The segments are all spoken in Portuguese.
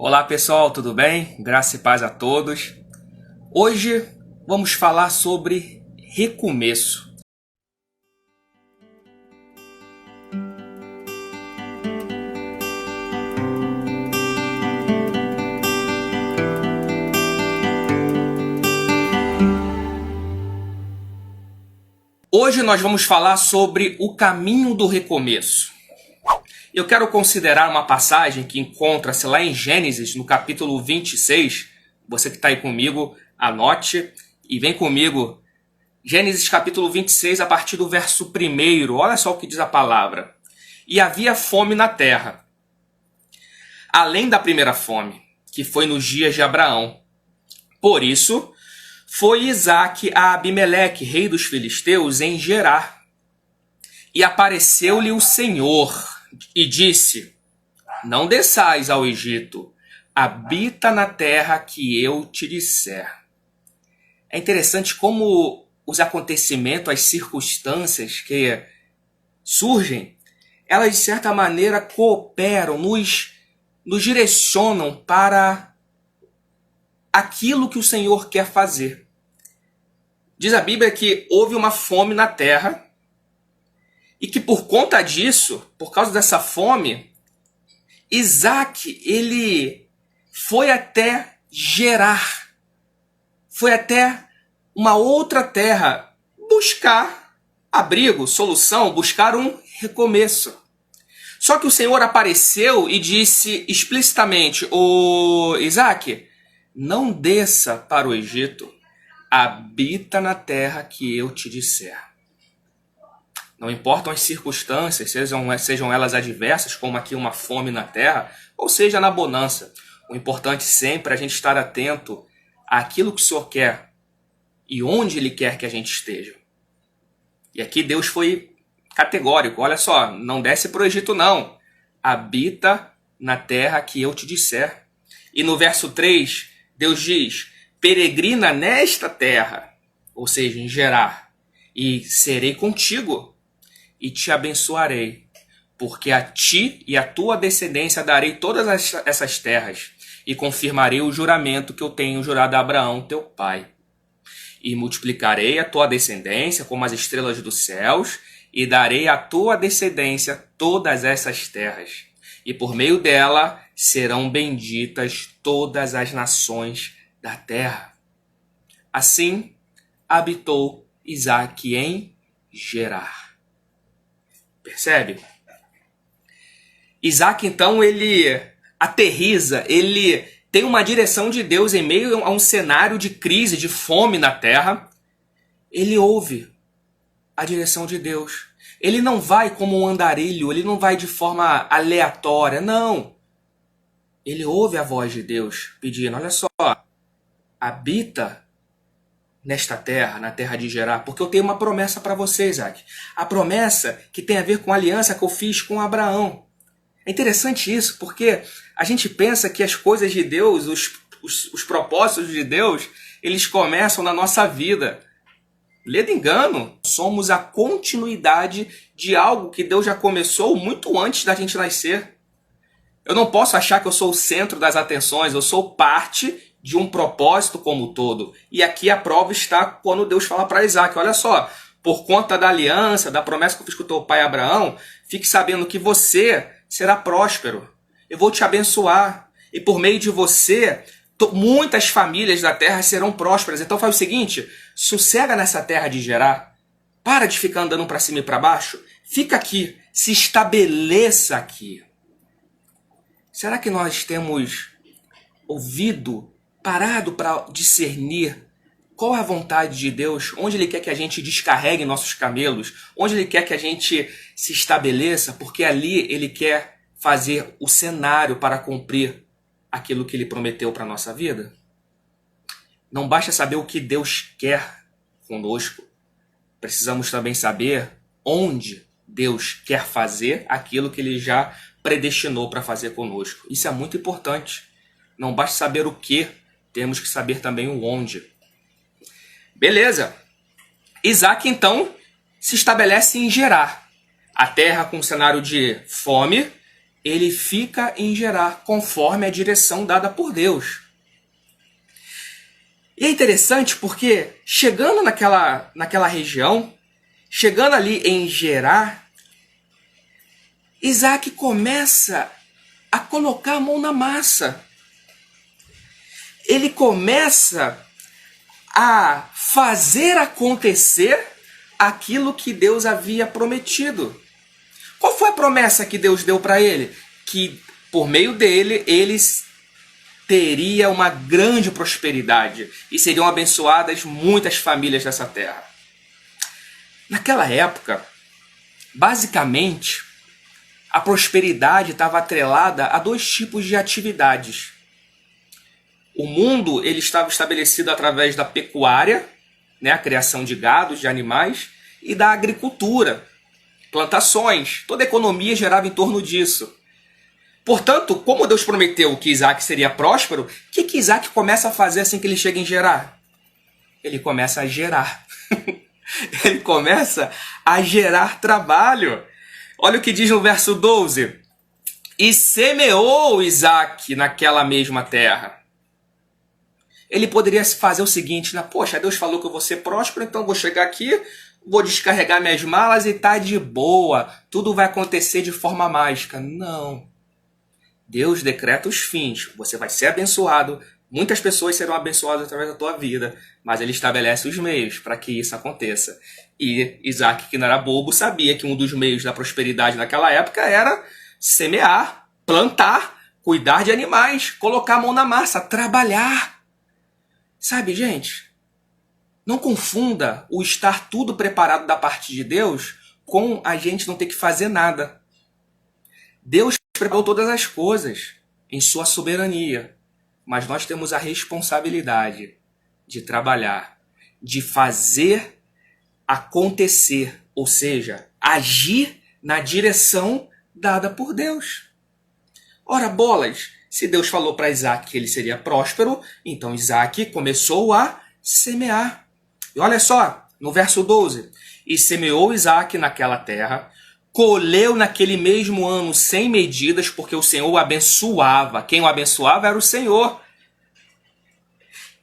Olá pessoal, tudo bem? Graça e paz a todos. Hoje vamos falar sobre recomeço. Hoje nós vamos falar sobre o caminho do recomeço. Eu quero considerar uma passagem que encontra-se lá em Gênesis, no capítulo 26. Você que está aí comigo, anote e vem comigo. Gênesis capítulo 26, a partir do verso 1. Olha só o que diz a palavra. E havia fome na terra, além da primeira fome, que foi nos dias de Abraão. Por isso, foi Isaque a Abimeleque, rei dos filisteus, em Gerar. E apareceu-lhe o Senhor e disse: não desçais ao Egito, habita na terra que eu te disser. É interessante como os acontecimentos, as circunstâncias que surgem, elas de certa maneira cooperam, nos direcionam para aquilo que o Senhor quer fazer. Diz a Bíblia que houve uma fome na terra e que por conta disso, por causa dessa fome, Isaque, ele foi até Gerar, foi até uma outra terra buscar abrigo, solução, buscar um recomeço. Só que o Senhor apareceu e disse explicitamente: ô Isaque, não desça para o Egito, habita na terra que eu te disser. Não importam as circunstâncias, sejam elas adversas, como aqui uma fome na terra, ou seja na bonança. O importante sempre é a gente estar atento àquilo que o Senhor quer e onde Ele quer que a gente esteja. E aqui Deus foi categórico. Olha só, não desce para o Egito não. Habita na terra que eu te disser. E no verso 3, Deus diz: peregrina nesta terra, ou seja, em Gerar, e serei contigo. E te abençoarei, porque a ti e a tua descendência darei todas essas terras, e confirmarei o juramento que eu tenho jurado a Abraão, teu pai. E multiplicarei a tua descendência como as estrelas dos céus, e darei à tua descendência todas essas terras. E por meio dela serão benditas todas as nações da terra. Assim habitou Isaque em Gerar. Percebe? Isaque, então, ele aterriza, ele tem uma direção de Deus em meio a um cenário de crise, de fome na terra. Ele ouve a direção de Deus. Ele não vai como um andarilho, ele não vai de forma aleatória, não. Ele ouve a voz de Deus pedindo: olha só, habita nesta terra, na terra de Gerar, porque eu tenho uma promessa para você, Isaque. A promessa que tem a ver com a aliança que eu fiz com Abraão. É interessante isso, porque a gente pensa que as coisas de Deus, os propósitos de Deus, eles começam na nossa vida. Ledo engano, somos a continuidade de algo que Deus já começou muito antes da gente nascer. Eu não posso achar que eu sou o centro das atenções, eu sou parte de um propósito como um todo. E aqui a prova está quando Deus fala para Isaque: olha só, por conta da aliança, da promessa que eu fiz com o teu pai Abraão, fique sabendo que você será próspero. Eu vou te abençoar. E por meio de você, muitas famílias da terra serão prósperas. Então faz o seguinte: sossega nessa terra de Gerar. Para de ficar andando para cima e para baixo. Fica aqui. Se estabeleça aqui. Será que nós temos ouvido, parado para discernir qual é a vontade de Deus, onde Ele quer que a gente descarregue nossos camelos, onde Ele quer que a gente se estabeleça, porque ali Ele quer fazer o cenário para cumprir aquilo que Ele prometeu para a nossa vida? Não basta saber o que Deus quer conosco, precisamos também saber onde Deus quer fazer aquilo que Ele já predestinou para fazer conosco. Isso é muito importante. Não basta saber o que, temos que saber também o onde. Beleza. Isaque, então, se estabelece em Gerar. A terra com um cenário de fome, ele fica em Gerar, conforme a direção dada por Deus. E é interessante porque, chegando naquela região, chegando ali em Gerar, Isaac começa a colocar a mão na massa. Ele começa a fazer acontecer aquilo que Deus havia prometido. Qual foi a promessa que Deus deu para ele? Que por meio dele, eles teriam uma grande prosperidade e seriam abençoadas muitas famílias dessa terra. Naquela época, basicamente, a prosperidade estava atrelada a dois tipos de atividades. O mundo ele estava estabelecido através da pecuária, né, a criação de gados, de animais, e da agricultura, plantações. Toda a economia girava em torno disso. Portanto, como Deus prometeu que Isaac seria próspero, o que Isaac começa a fazer assim que ele chega em Gerar? Ele começa a gerar. Ele começa a gerar trabalho. Olha o que diz no verso 12. E semeou Isaac naquela mesma terra. Ele poderia fazer o seguinte, né? Poxa, Deus falou que eu vou ser próspero, então eu vou chegar aqui, vou descarregar minhas malas e tá de boa. Tudo vai acontecer de forma mágica. Não. Deus decreta os fins. Você vai ser abençoado. Muitas pessoas serão abençoadas através da tua vida. Mas ele estabelece os meios para que isso aconteça. E Isaac, que não era bobo, sabia que um dos meios da prosperidade naquela época era semear, plantar, cuidar de animais, colocar a mão na massa, trabalhar. Sabe, gente? Não confunda o estar tudo preparado da parte de Deus com a gente não ter que fazer nada. Deus preparou todas as coisas em sua soberania, mas nós temos a responsabilidade de trabalhar, de fazer acontecer, ou seja, agir na direção dada por Deus. Ora, bolas, se Deus falou para Isaac que ele seria próspero, então Isaac começou a semear. E olha só, no verso 12, e semeou Isaac naquela terra, colheu naquele mesmo ano sem medidas, porque o Senhor o abençoava. Quem o abençoava era o Senhor.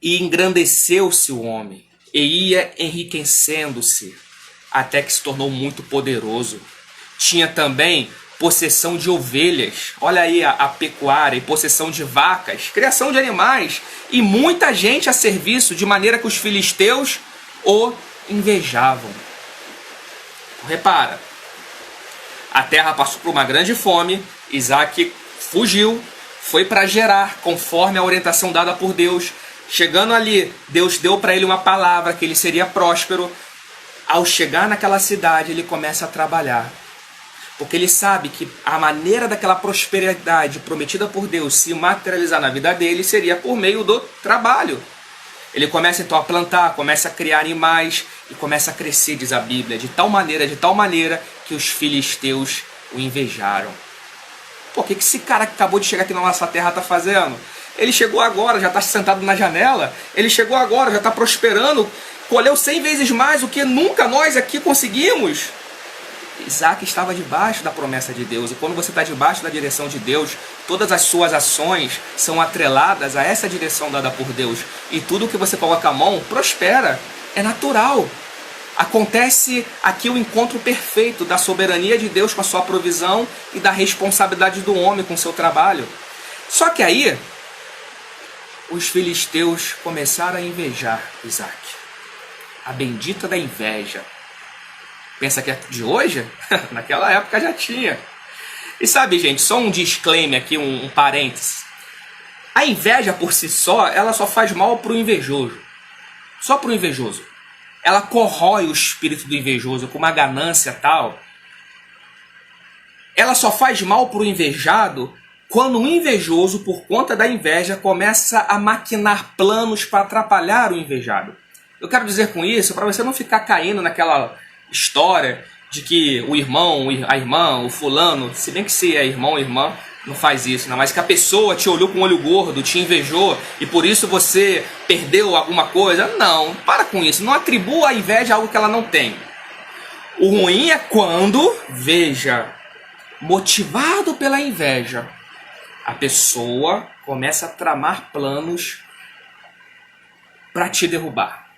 E engrandeceu-se o homem, e ia enriquecendo-se, até que se tornou muito poderoso. Tinha também possessão de ovelhas, olha aí a pecuária, e possessão de vacas, criação de animais, e muita gente a serviço, de maneira que os filisteus o invejavam. Repara, a terra passou por uma grande fome, Isaac fugiu, foi para Gerar, conforme a orientação dada por Deus. Chegando ali, Deus deu para ele uma palavra, que ele seria próspero. Ao chegar naquela cidade, ele começa a trabalhar. Porque ele sabe que a maneira daquela prosperidade prometida por Deus se materializar na vida dele seria por meio do trabalho. Ele começa então a plantar, começa a criar animais e começa a crescer, diz a Bíblia, de tal maneira que os filisteus o invejaram. Pô, o que esse cara que acabou de chegar aqui na nossa terra está fazendo? Ele chegou agora, já está sentado na janela, ele chegou agora, já está prosperando, colheu 100 vezes mais do que nunca nós aqui conseguimos. Isaac estava debaixo da promessa de Deus, e quando você está debaixo da direção de Deus, todas as suas ações são atreladas a essa direção dada por Deus, e tudo que você coloca a mão prospera, é natural. Acontece aqui o encontro perfeito da soberania de Deus com a sua provisão e da responsabilidade do homem com o seu trabalho. Só que aí, os filisteus começaram a invejar Isaac. A bendita da inveja. Pensa que é de hoje? Naquela época já tinha. E sabe, gente, só um disclaimer aqui, um parênteses. A inveja por si só, ela só faz mal para o invejoso. Só para o invejoso. Ela corrói o espírito do invejoso com uma ganância tal. Ela só faz mal para o invejado quando o invejoso, por conta da inveja, começa a maquinar planos para atrapalhar o invejado. Eu quero dizer com isso, para você não ficar caindo naquela história de que o irmão, a irmã, o fulano, se bem que se é irmão ou irmã, não faz isso, não, mas que a pessoa te olhou com o olho gordo, te invejou e por isso você perdeu alguma coisa. Não, para com isso, não atribua a inveja a algo que ela não tem. O ruim é quando, veja, motivado pela inveja, a pessoa começa a tramar planos para te derrubar.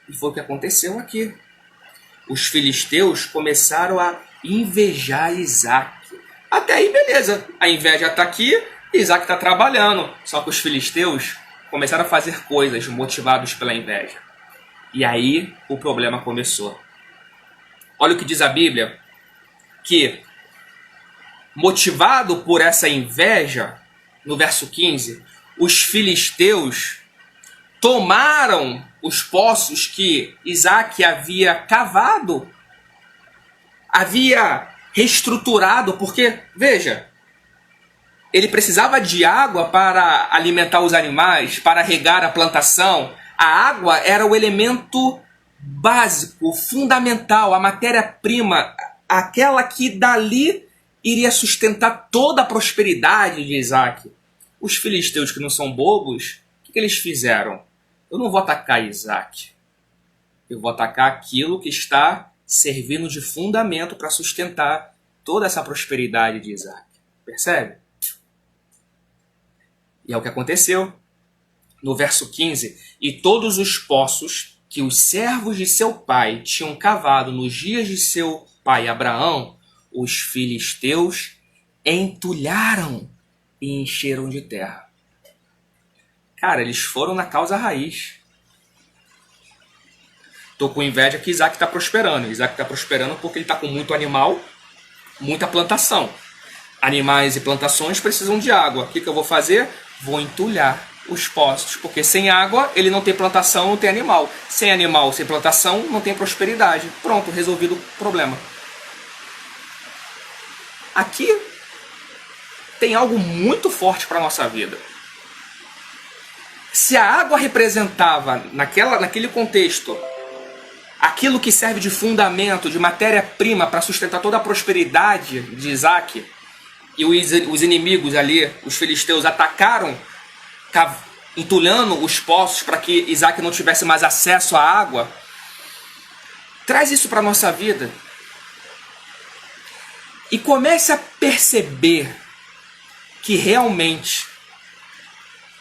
E foi o que aconteceu aqui. Os filisteus começaram a invejar Isaac. Até aí, beleza. A inveja está aqui, Isaac está trabalhando. Só que os filisteus começaram a fazer coisas motivados pela inveja. E aí o problema começou. Olha o que diz a Bíblia, que motivado por essa inveja, no verso 15, os filisteus tomaram os poços que Isaac havia cavado, havia reestruturado, porque, veja, ele precisava de água para alimentar os animais, para regar a plantação. A água era o elemento básico, fundamental, a matéria-prima, aquela que dali iria sustentar toda a prosperidade de Isaac. Os filisteus, que não são bobos, o que eles fizeram? Eu não vou atacar Isaac. Eu vou atacar aquilo que está servindo de fundamento para sustentar toda essa prosperidade de Isaac. Percebe? E é o que aconteceu. No verso 15, e todos os poços que os servos de seu pai tinham cavado nos dias de seu pai Abraão, os filisteus entulharam e encheram de terra. Cara, eles foram na causa raiz. Tô com inveja que Isaac está prosperando. Isaac está prosperando porque ele está com muito animal, muita plantação. Animais e plantações precisam de água. O que eu vou fazer? Vou entulhar os poços, porque sem água ele não tem plantação, não tem animal. Sem animal, sem plantação, não tem prosperidade. Pronto, resolvido o problema. Aqui tem algo muito forte para a nossa vida. Se a água representava, naquele contexto, aquilo que serve de fundamento, de matéria-prima para sustentar toda a prosperidade de Isaac, e os inimigos ali, os filisteus, atacaram, entulhando os poços para que Isaac não tivesse mais acesso à água, traz isso para a nossa vida. E comece a perceber que realmente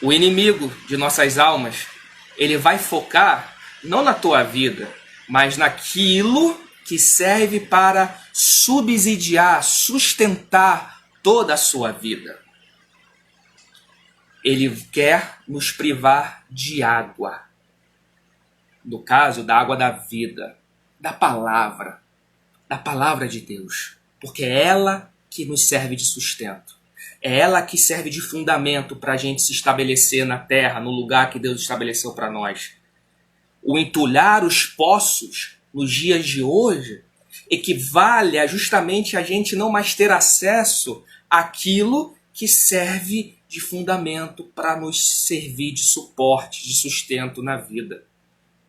o inimigo de nossas almas, ele vai focar não na tua vida, mas naquilo que serve para subsidiar, sustentar toda a sua vida. Ele quer nos privar de água. No caso, da água da vida, da palavra de Deus. Porque é ela que nos serve de sustento. É ela que serve de fundamento para a gente se estabelecer na terra, no lugar que Deus estabeleceu para nós. O entulhar os poços nos dias de hoje equivale a justamente a gente não mais ter acesso àquilo que serve de fundamento para nos servir de suporte, de sustento na vida.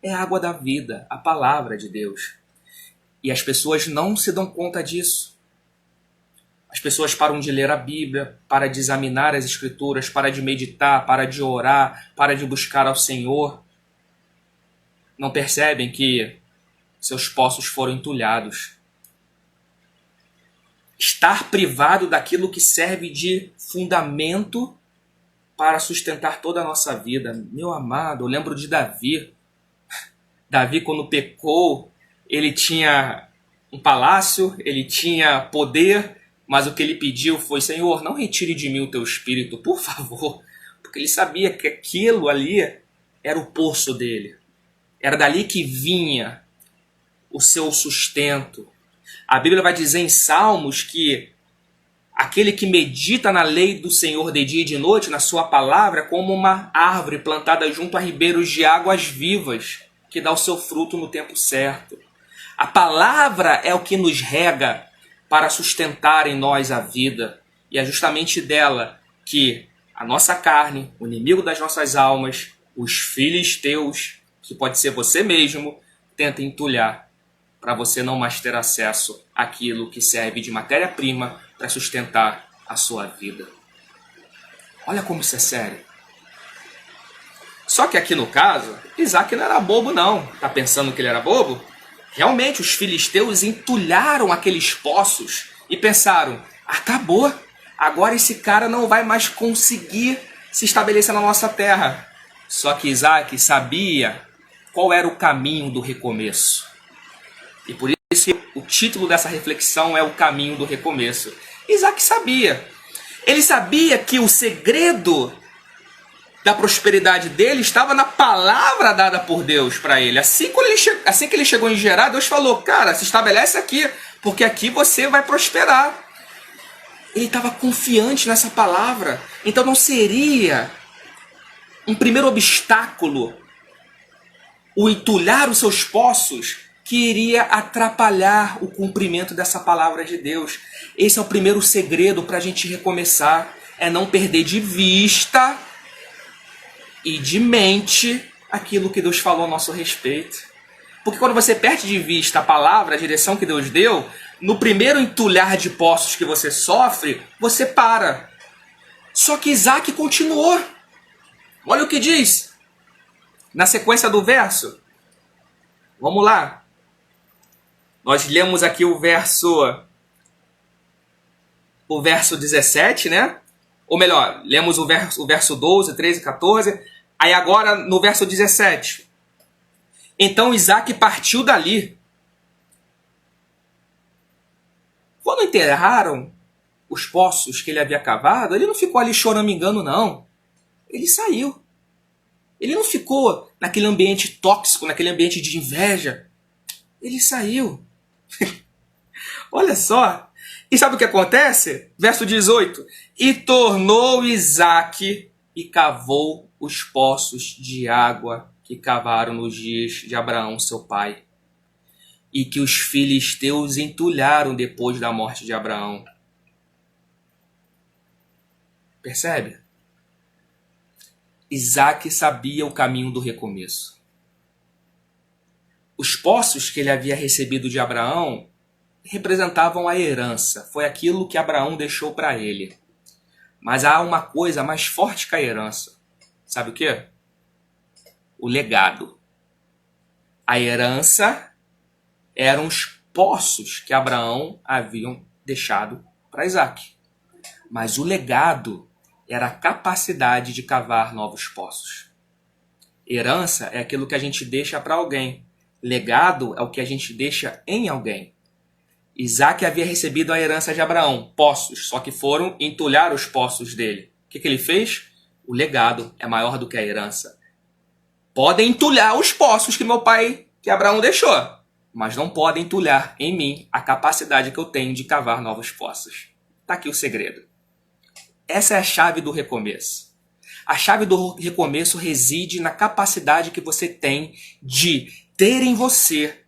É a água da vida, a palavra de Deus. E as pessoas não se dão conta disso. As pessoas param de ler a Bíblia, param de examinar as Escrituras, param de meditar, param de orar, param de buscar ao Senhor. Não percebem que seus poços foram entulhados. Estar privado daquilo que serve de fundamento para sustentar toda a nossa vida. Meu amado, eu lembro de Davi. Davi, quando pecou, ele tinha um palácio, ele tinha poder, mas o que ele pediu foi: Senhor, não retire de mim o teu espírito, por favor. Porque ele sabia que aquilo ali era o poço dele. Era dali que vinha o seu sustento. A Bíblia vai dizer em Salmos que aquele que medita na lei do Senhor de dia e de noite, na sua palavra, é como uma árvore plantada junto a ribeiros de águas vivas, que dá o seu fruto no tempo certo. A palavra é o que nos rega para sustentar em nós a vida. E é justamente dela que a nossa carne, o inimigo das nossas almas, os filisteus, que pode ser você mesmo, tenta entulhar para você não mais ter acesso àquilo que serve de matéria-prima para sustentar a sua vida. Olha como isso é sério. Só que aqui no caso, Isaac não era bobo não. Tá pensando que ele era bobo? Realmente os filisteus entulharam aqueles poços e pensaram: acabou. Agora esse cara não vai mais conseguir se estabelecer na nossa terra. Só que Isaac sabia qual era o caminho do recomeço. E por isso o título dessa reflexão é o caminho do recomeço. Isaac sabia. Ele sabia que o segredo da prosperidade dele estava na palavra dada por Deus para ele. Assim que ele chegou em Gerar, Deus falou: cara, se estabelece aqui, porque aqui você vai prosperar. Ele estava confiante nessa palavra. Então não seria um primeiro obstáculo o entulhar os seus poços que iria atrapalhar o cumprimento dessa palavra de Deus. Esse é o primeiro segredo para a gente recomeçar. É não perder de vista e de mente aquilo que Deus falou a nosso respeito. Porque quando você perde de vista a palavra, a direção que Deus deu, no primeiro entulhar de poços que você sofre, você para. Só que Isaac continuou. Olha o que diz na sequência do verso. Vamos lá. Nós lemos aqui o verso 17, né? Ou melhor, lemos o verso 12, 13, 14. Aí agora no verso 17. Então Isaac partiu dali. Quando enterraram os poços que ele havia cavado, ele não ficou ali choramingando, não. Ele saiu. Ele não ficou naquele ambiente tóxico, naquele ambiente de inveja. Ele saiu. Olha só. E sabe o que acontece? Verso 18. E tornou Isaque e cavou os poços de água que cavaram nos dias de Abraão, seu pai, e que os filisteus entulharam depois da morte de Abraão. Percebe? Isaque sabia o caminho do recomeço. Os poços que ele havia recebido de Abraão representavam a herança. Foi aquilo que Abraão deixou para ele. Mas há uma coisa mais forte que a herança. Sabe o quê? O legado. A herança eram os poços que Abraão havia deixado para Isaque. Mas o legado era a capacidade de cavar novos poços. Herança é aquilo que a gente deixa para alguém. Legado é o que a gente deixa em alguém. Isaque havia recebido a herança de Abraão, poços, só que foram entulhar os poços dele. O que ele fez? O legado é maior do que a herança. Podem entulhar os poços que Abraão deixou, mas não podem entulhar em mim a capacidade que eu tenho de cavar novos poços. Está aqui o segredo. Essa é a chave do recomeço. A chave do recomeço reside na capacidade que você tem de ter em você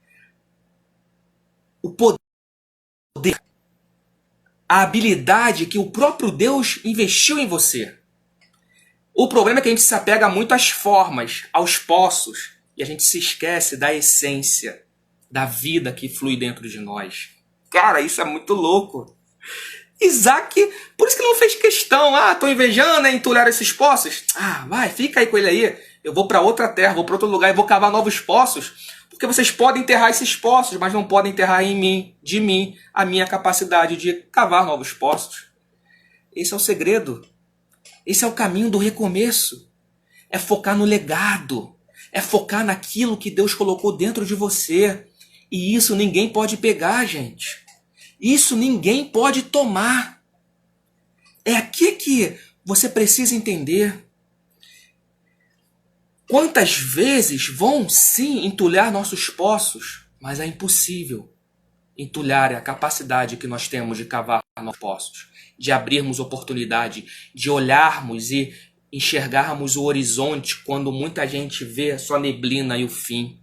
o poder, a habilidade que o próprio Deus investiu em você. O problema é que a gente se apega muito às formas, aos poços, e a gente se esquece da essência, da vida que flui dentro de nós. Cara, isso é muito louco. Isaque, por isso que não fez questão. Tô invejando, entulhar esses poços. Vai, fica aí com ele aí. Eu vou para outra terra, vou para outro lugar e vou cavar novos poços. Porque vocês podem enterrar esses poços, mas não podem enterrar em mim, de mim, a minha capacidade de cavar novos poços. Esse é o segredo. Esse é o caminho do recomeço. É focar no legado. É focar naquilo que Deus colocou dentro de você. E isso ninguém pode pegar, gente. Isso ninguém pode tomar. É aqui que você precisa entender. Quantas vezes vão sim entulhar nossos poços, mas é impossível entulhar a capacidade que nós temos de cavar nossos poços, de abrirmos oportunidade, de olharmos e enxergarmos o horizonte quando muita gente vê só neblina e o fim.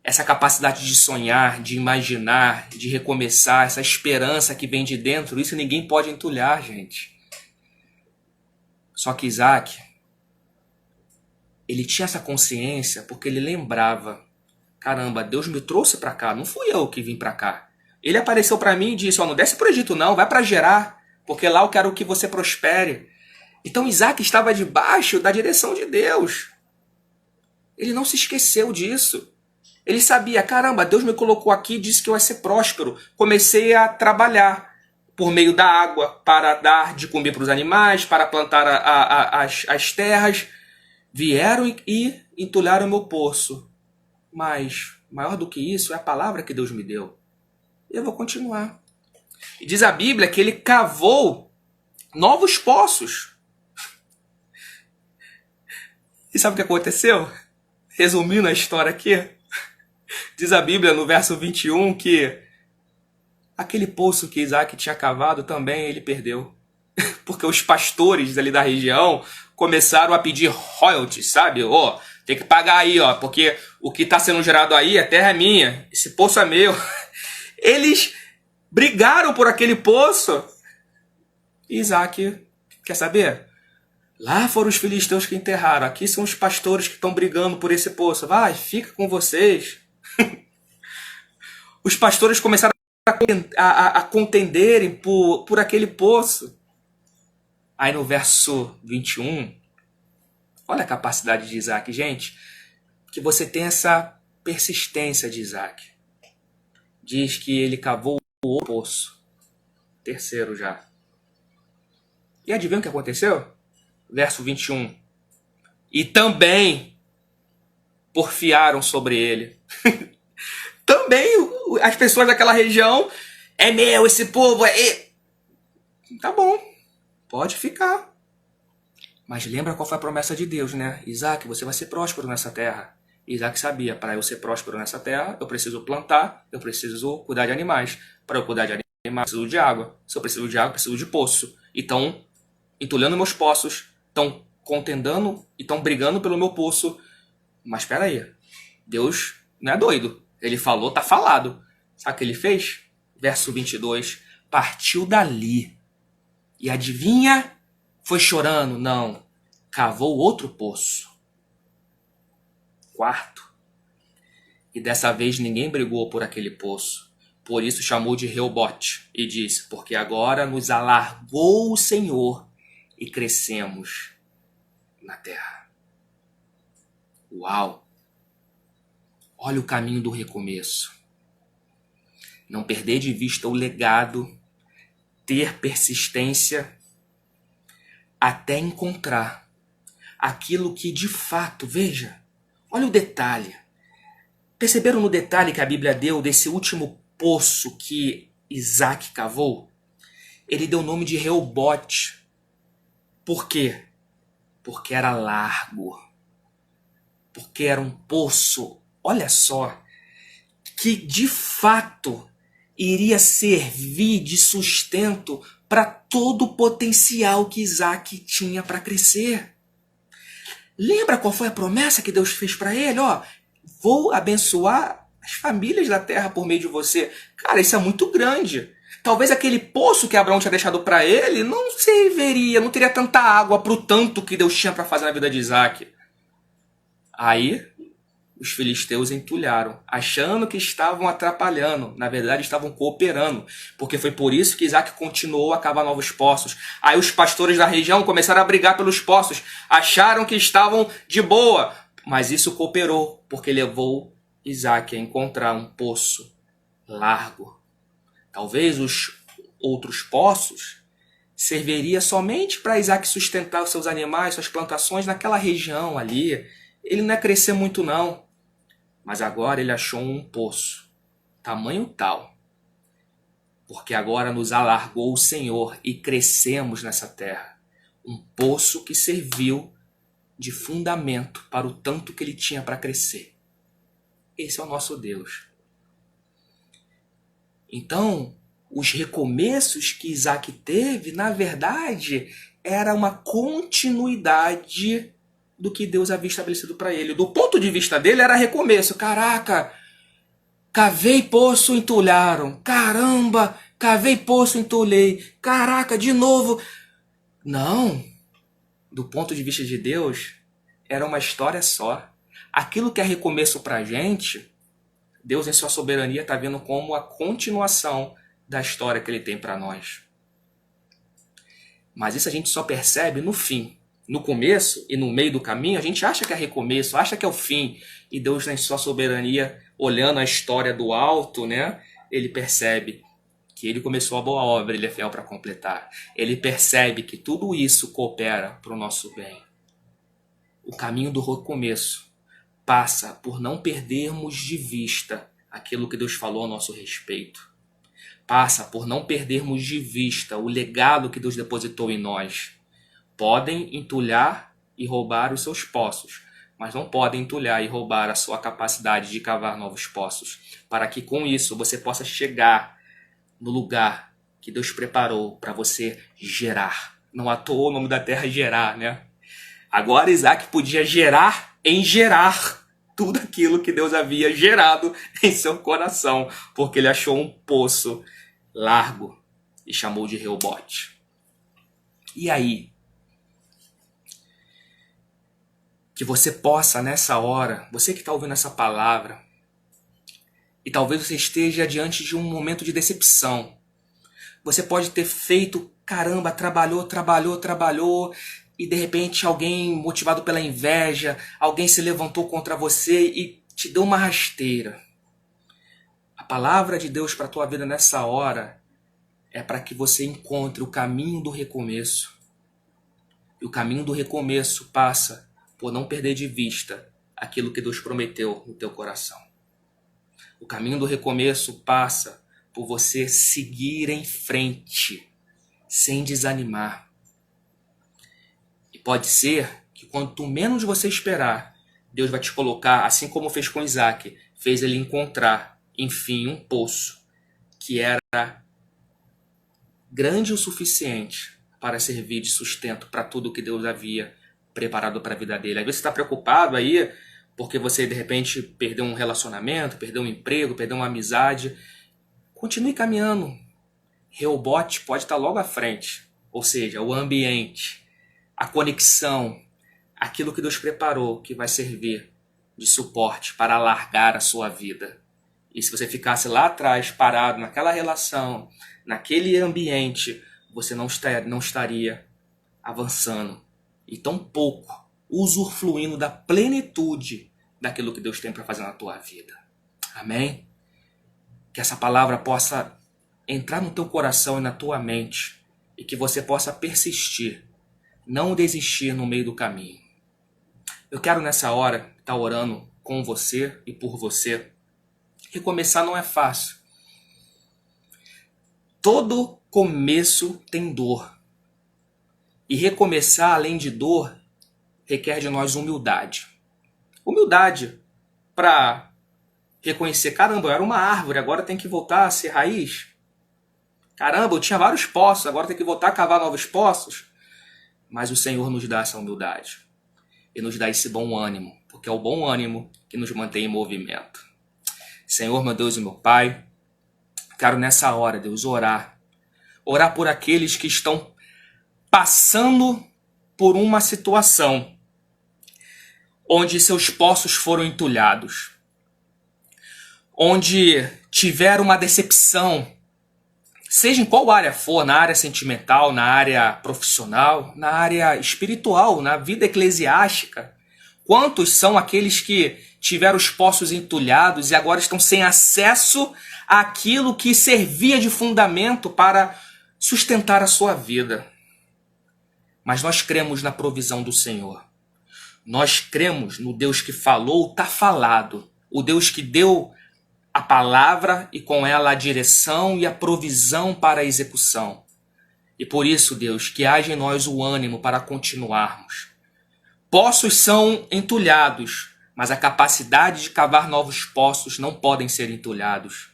Essa capacidade de sonhar, de imaginar, de recomeçar, essa esperança que vem de dentro, isso ninguém pode entulhar, gente. Só que Isaque, ele tinha essa consciência porque ele lembrava: caramba, Deus me trouxe para cá, não fui eu que vim para cá. Ele apareceu para mim e disse: não desce para o Egito não, vai para Gerar, porque lá eu quero que você prospere. Então Isaque estava debaixo da direção de Deus. Ele não se esqueceu disso. Ele sabia: caramba, Deus me colocou aqui e disse que eu ia ser próspero. Comecei a trabalhar. por meio da água para dar de comer para os animais, para plantar as terras. Vieram e entulharam o meu poço. Mas, maior do que isso, é a palavra que Deus me deu. E eu vou continuar. E diz a Bíblia que ele cavou novos poços. E sabe o que aconteceu? Resumindo a história aqui, diz a Bíblia no verso 21 que aquele poço que Isaac tinha cavado também ele perdeu. Porque os pastores ali da região começaram a pedir royalties, sabe? Ó, tem que pagar aí, ó, porque o que está sendo gerado aí, a terra é minha, esse poço é meu. Eles brigaram por aquele poço. E Isaac, quer saber? Lá foram os filisteus que enterraram, aqui são os pastores que estão brigando por esse poço. Vai, fica com vocês. Os pastores começaram a contenderem por aquele poço. Aí no verso 21, olha a capacidade de Isaac, gente, que você tem essa persistência de Isaac. Diz que ele cavou o poço, terceiro já. E adivinha o que aconteceu? Verso 21. E também porfiaram sobre ele. Também as pessoas daquela região, é meu, esse povo é... Tá bom, pode ficar. Mas lembra qual foi a promessa de Deus, né? Isaac, você vai ser próspero nessa terra. Isaac sabia, para eu ser próspero nessa terra, eu preciso plantar, eu preciso cuidar de animais. Para eu cuidar de animais, eu preciso de água. Se eu preciso de água, eu preciso de poço. Então, entulhando meus poços, estão contendendo e estão brigando pelo meu poço. Mas espera aí, Deus não é doido. Ele falou, tá falado. Sabe o que ele fez? Verso 22. Partiu dali. E adivinha? Foi chorando? Não. Cavou outro poço. Quarto. E dessa vez ninguém brigou por aquele poço. Por isso chamou de Reobote. E disse, porque agora nos alargou o Senhor e crescemos na terra. Uau! Olha o caminho do recomeço. Não perder de vista o legado, ter persistência até encontrar aquilo que de fato, veja, olha o detalhe. Perceberam no detalhe que a Bíblia deu desse último poço que Isaac cavou? Ele deu o nome de Reobote. Por quê? Porque era largo. Porque era um poço, olha só, que de fato iria servir de sustento para todo o potencial que Isaac tinha para crescer. Lembra qual foi a promessa que Deus fez para ele? Ó, vou abençoar as famílias da terra por meio de você. Cara, isso é muito grande. Talvez aquele poço que Abraão tinha deixado para ele não serviria, não teria tanta água para o tanto que Deus tinha para fazer na vida de Isaac. Aí, os filisteus entulharam, achando que estavam atrapalhando. Na verdade, estavam cooperando, porque foi por isso que Isaac continuou a cavar novos poços. Aí os pastores da região começaram a brigar pelos poços, acharam que estavam de boa, mas isso cooperou, porque levou Isaac a encontrar um poço largo. Talvez os outros poços serviria somente para Isaac sustentar os seus animais, suas plantações naquela região ali. Ele não ia crescer muito não. Mas agora ele achou um poço, tamanho tal, porque agora nos alargou o Senhor e crescemos nessa terra. Um poço que serviu de fundamento para o tanto que ele tinha para crescer. Esse é o nosso Deus. Então, os recomeços que Isaac teve, na verdade, era uma continuidade do que Deus havia estabelecido para ele. Do ponto de vista dele, era recomeço. Caraca, cavei poço, entulharam. Caramba, cavei poço, entulhei. Caraca, de novo. Não. Do ponto de vista de Deus, era uma história só. Aquilo que é recomeço para a gente, Deus em sua soberania está vendo como a continuação da história que ele tem para nós. Mas isso a gente só percebe no fim. No começo e no meio do caminho, a gente acha que é recomeço, acha que é o fim. E Deus, em sua soberania, olhando a história do alto, né, ele percebe que ele começou a boa obra, ele é fiel para completar. Ele percebe que tudo isso coopera para o nosso bem. O caminho do recomeço passa por não perdermos de vista aquilo que Deus falou a nosso respeito. Passa por não perdermos de vista o legado que Deus depositou em nós. Podem entulhar e roubar os seus poços, mas não podem entulhar e roubar a sua capacidade de cavar novos poços, para que com isso você possa chegar no lugar que Deus preparou para você gerar. Não à toa o nome da terra é gerar, né? Agora Isaac podia gerar em gerar tudo aquilo que Deus havia gerado em seu coração, porque ele achou um poço largo e chamou de Reobote. E aí? Que você possa nessa hora, você que está ouvindo essa palavra, e talvez você esteja diante de um momento de decepção. Você pode ter feito, caramba, trabalhou, e de repente alguém motivado pela inveja, alguém se levantou contra você e te deu uma rasteira. A palavra de Deus para a tua vida nessa hora é para que você encontre o caminho do recomeço. E o caminho do recomeço passa por não perder de vista aquilo que Deus prometeu no teu coração. O caminho do recomeço passa por você seguir em frente, sem desanimar. E pode ser que quanto menos você esperar, Deus vai te colocar, assim como fez com Isaac, fez ele encontrar, enfim, um poço que era grande o suficiente para servir de sustento para tudo que Deus havia preparado para a vida dele. Às vezes você está preocupado aí porque você de repente perdeu um relacionamento, perdeu um emprego, perdeu uma amizade. Continue caminhando. Reobote pode estar logo à frente. Ou seja, o ambiente, a conexão, aquilo que Deus preparou que vai servir de suporte para alargar a sua vida. E se você ficasse lá atrás, parado naquela relação, naquele ambiente, você não estaria avançando. E tão pouco usufruindo da plenitude daquilo que Deus tem para fazer na tua vida. Amém? Que essa palavra possa entrar no teu coração e na tua mente e que você possa persistir, não desistir no meio do caminho. Eu quero nessa hora estar orando com você e por você. Recomeçar não é fácil. Todo começo tem dor. E recomeçar, além de dor, requer de nós humildade. Humildade para reconhecer, caramba, eu era uma árvore, agora tem que voltar a ser raiz. Caramba, eu tinha vários poços, agora tem que voltar a cavar novos poços. Mas o Senhor nos dá essa humildade. E nos dá esse bom ânimo, porque é o bom ânimo que nos mantém em movimento. Senhor, meu Deus e meu Pai, quero nessa hora, Deus, orar. Orar por aqueles que estão passando por uma situação onde seus poços foram entulhados, onde tiveram uma decepção, seja em qual área for, na área sentimental, na área profissional, na área espiritual, na vida eclesiástica. Quantos são aqueles que tiveram os poços entulhados e agora estão sem acesso àquilo que servia de fundamento para sustentar a sua vida? Mas nós cremos na provisão do Senhor. Nós cremos no Deus que falou, está falado. O Deus que deu a palavra e com ela a direção e a provisão para a execução. E por isso, Deus, que haja em nós o ânimo para continuarmos. Poços são entulhados, mas a capacidade de cavar novos poços não podem ser entulhados.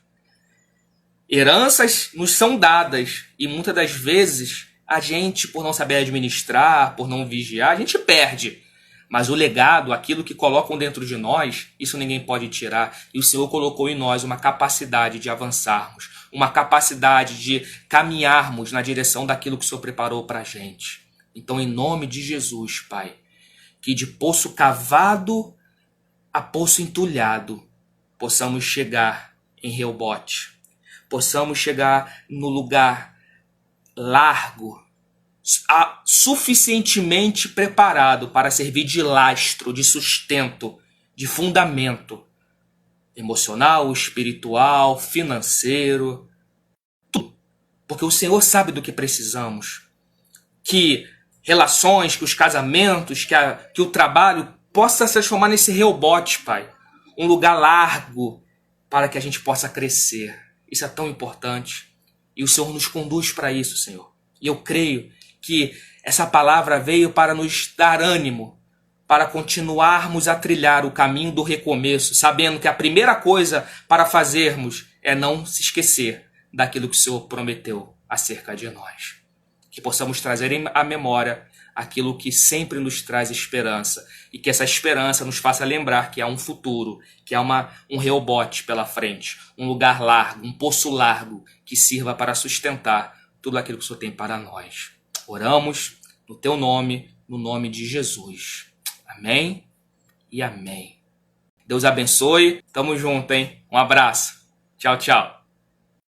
Heranças nos são dadas e muitas das vezes a gente, por não saber administrar, por não vigiar, a gente perde. Mas o legado, aquilo que colocam dentro de nós, isso ninguém pode tirar. E o Senhor colocou em nós uma capacidade de avançarmos, uma capacidade de caminharmos na direção daquilo que o Senhor preparou para a gente. Então, em nome de Jesus, Pai, que de poço cavado a poço entulhado, possamos chegar em Reobote, possamos chegar no lugar largo, suficientemente preparado para servir de lastro, de sustento, de fundamento emocional, espiritual, financeiro, tudo porque o Senhor sabe do que precisamos. Que relações, que os casamentos, que o trabalho possa se transformar nesse Rehobote, Pai. Um lugar largo para que a gente possa crescer. Isso é tão importante. E o Senhor nos conduz para isso, Senhor. E eu creio que essa palavra veio para nos dar ânimo, para continuarmos a trilhar o caminho do recomeço, sabendo que a primeira coisa para fazermos é não se esquecer daquilo que o Senhor prometeu acerca de nós. Que possamos trazer à memória aquilo que sempre nos traz esperança e que essa esperança nos faça lembrar que há um futuro, que há um Rehobote pela frente, um lugar largo, um poço largo que sirva para sustentar tudo aquilo que o Senhor tem para nós. Oramos no teu nome, no nome de Jesus. Amém e amém. Deus abençoe. Tamo junto, hein? Um abraço. Tchau, tchau.